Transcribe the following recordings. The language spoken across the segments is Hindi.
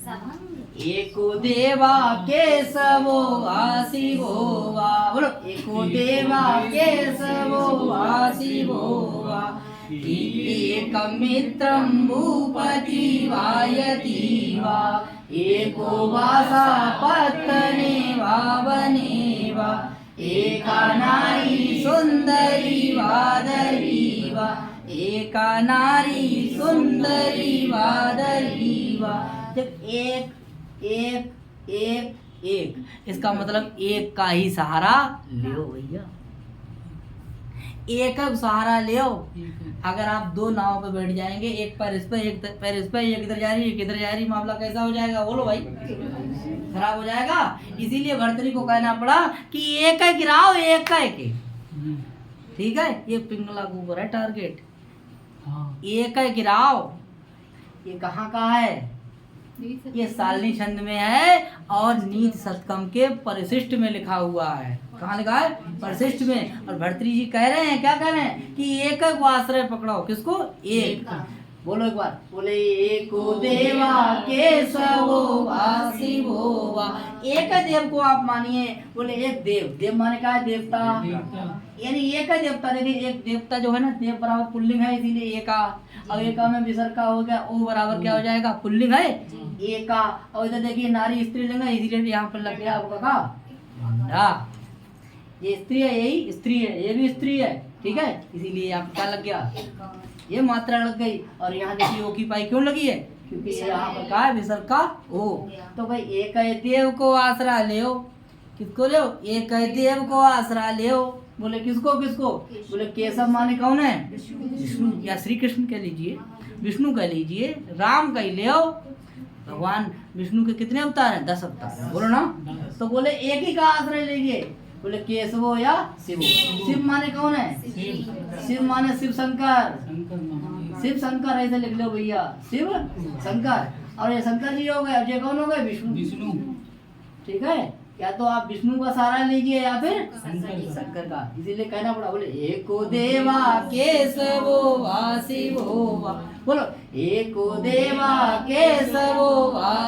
एको देवा केशवो शिवो वा। बोलो एको देवा केशवो शिवो वा। एकमित्रं भूपति वायति वा। एको वासा पत्तने वा वने वा। एका नारी सुंदरी वादरी वा। एका नारी सुंदरी वादरी वा। जब एक एक एक एक, इसका मतलब एक का ही सहारा लो भैया, एक सहारा ले। अगर आप दो नाव पे बैठ जाएंगे, एक पैर इस पे एक पैर इस पे, एक इधर जा रही एक इधर जा रही, मामला कैसा हो जाएगा बोलो भाई, खराब हो जाएगा। इसीलिए भर्तरी को कहना पड़ा कि एक है गिराओ, एक का एक। ठीक है, ये पिंगला के ऊपर है टारगेट। एक है गिराओ। ये कहाँ का है? ये सालनी छंद में है और नीति शतकम के परिशिष्ट में लिखा हुआ है। कहाँ लिखा है? परिशिष्ट में। और भर्तृहरि जी कह रहे हैं, क्या कह रहे हैं कि एक को आश्रय पकड़ो। किसको? एक। बोलो एक बार, बोले एको देवा केशवो शिवो वा। एक देव को आप मानिए। बोले एक देव, देव माने क्या है? देवता। यानी एक है देवता। देखिए एक देवता जो है ना, देव बराबर पुल्लिंग है, इसीलिए एका। और एका में विसर्ग का हो गया, ओ बराबर क्या हो जाएगा? पुल्लिंग है, एका। और इधर देखिए नारी स्त्रीलिंग है, इसीलिए यहाँ पर लग गया आपका का। ये स्त्री है, यही स्त्री है, ये भी स्त्री है। ठीक है, इसीलिए यहाँ क्या लग गया? ये मात्रा लग गई। और यहाँ देखिए ओ की पाई क्यों लगी है? क्योंकि यहाँ पर का है? विसर्ग का ओ। तो भाई एक देव को आसरा ले। किसको ले? एक देव को आसरा ले। बोले किसको? किसको? बोले केशव माने कौन है? विष्णु, या श्री कृष्ण कह लीजिए, विष्णु कह लीजिए, राम कह ले। भगवान विष्णु के कितने अवतार हैं? 10 अवतार। बोलो ना। तो बोले एक ही का आश्रय लीजिए। बोले केशवो या शिवो। शिव माने कौन है? शिव माने शिव शंकर। शिव शंकर ऐसे लिख लो भैया, शिव शंकर। और ये शंकर जी हो गए, और ये कौन हो गए? विष्णु। ठीक है, या तो आप विष्णु का सहारा लीजिए या फिर शंकर का। इसीलिए कहना पड़ा। बोले एको देवा केशवो शिवो वा। बोलो एको देवा केशवो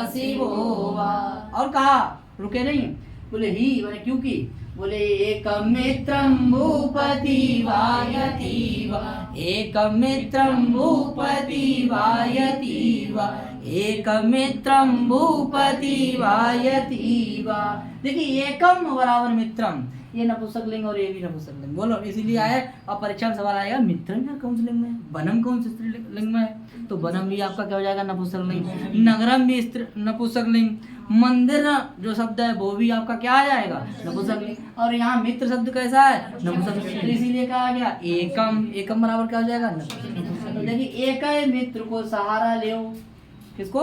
शिवो वा। और कहा, रुके नहीं। बोले ही मैंने क्योंकि। बोले एकमित्रं भूपति वायति वा। एकमित्रं भूपति वायति वा। एकमित्रं भूपति वायति वा। देखिए एकम बराबर मित्रम, ये नपुंसकलिंग और ये भी नपुंसकलिंग। बोलो इसीलिए आया। अब परीक्षा में सवाल आएगा मित्रम या कौन से लिंग में? वनम कौन से स्त्रीलिंग में है? तो वनम भी आपका क्या हो जाएगा? नपुंसकलिंग। नगरम भी नपुंसकलिंग। मंदिर जो शब्द है वो भी आपका क्या आ जाएगा? नपुंसकलिंग। और यहाँ मित्र शब्द कैसा है? नपुंसकलिंग। इसीलिए कहा गया एकम। एकम बराबर क्या हो जाएगा? नपुंसकलिंग। देखिए एक मित्र को सहारा ले। किसको?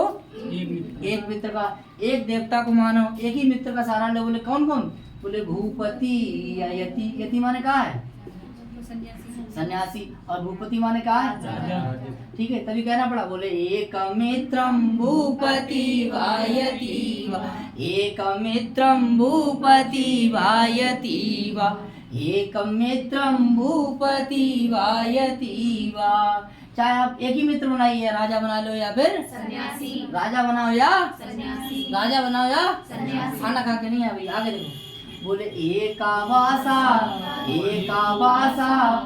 एक मित्र का। एक देवता को मानो, एक ही मित्र का सहारा ले। बोले कौन कौन? बोले भूपति या यति। यति माने कहा है? सन्यासी। और भूपति माने कहा है? ठीक है, तभी कहना पड़ा। बोले एकमित्रं भूपति वायति वा। एकमित्रं भूपति वायति वा। एकमित्रं भूपति वायति वा। चाहे आप एक ही मित्र बनाइए, राजा बना लो या फिर सन्यासी। राजा बनाओ या सन्यासी। राजा बनाओ या सन्यासी। खाना खा के नहीं है भाई, आगे देखो। बोले एकावासा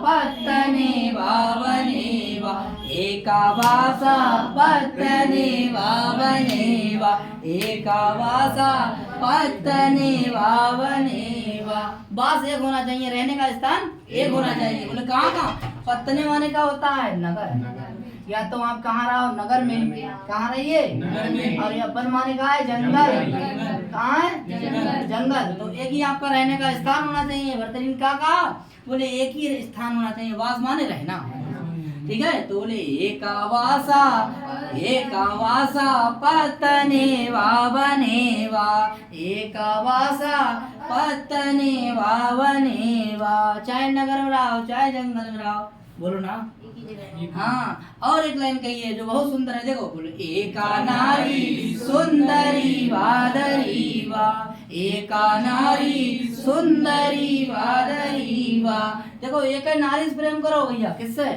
पत्तने वावने वा। एकावासा पत्तने वावने वा। एकावासा पत्तने वावने वा। बास एक होना चाहिए, रहने का स्थान एक होना चाहिए। बोले कहाँ कहाँ? पत्तने वाने का होता है नगर। या तो आप कहाँ रहो? नगर में। कहाँ रहिए? नगर में। और अपन माने का है? जंगल। कहाँ है? जंगल। तो एक ही आपका रहने का स्थान होना चाहिए। भर्तृहरि क्या कहा? बोले एक ही स्थान होना चाहिए। वास माने रहना। ठीक है, तो बोले एकावासा पत्तने वावने वा। एकावासा पत्तने वावने वा। चाहे नगर में रहो चाहे जंगल में रहो। बोलो ना। हाँ, और एक लाइन कही जो बहुत सुंदर है। देखो, बोलो एका नारी सुंदरी वादरी वा। एका नारी सुंदरी वादरी वा। देखो एक नारी से प्रेम करो भैया। किससे?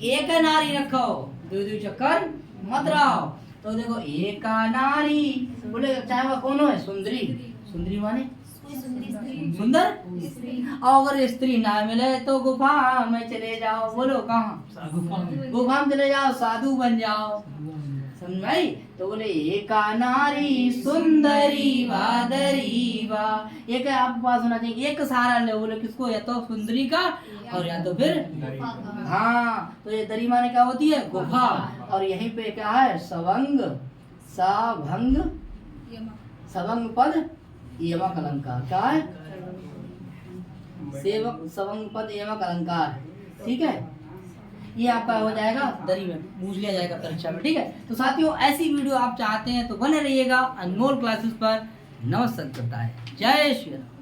एक नारी रखो, दो चक्कर मत रहो। तो देखो एका नारी, बोले चाहे वह कौन है, सुंदरी, सुंदरी माने सुंदर, और अगर स्त्री ना मिले तो गुफा में चले जाओ, बोलो कहाँ, गुफा में चले जाओ, साधु बन जाओ, समझ आई। तो बोले एका नारी सुंदरी वादरी वा, एक आपके पास होना चाहिए, एक सहारा ले, बोले किसको, या तो सुंदरी का और या तो फिर हाँ, तो ये दरी माने क्या होती है, गुफा, और यहीं पे क्या है, सवंग, सभंग, सवंग पद एवं अलंकार, क्या है, सेवक सवंग पद एवं अलंकार, ठीक है। ये आपका हो जाएगा दरी में, पूछ लिया जाएगा परीक्षा में, ठीक है। तो साथियों ऐसी वीडियो आप चाहते हैं तो बने रहिएगा अनमोल क्लासेस पर। नमस्कार करता है, जय श्री राम।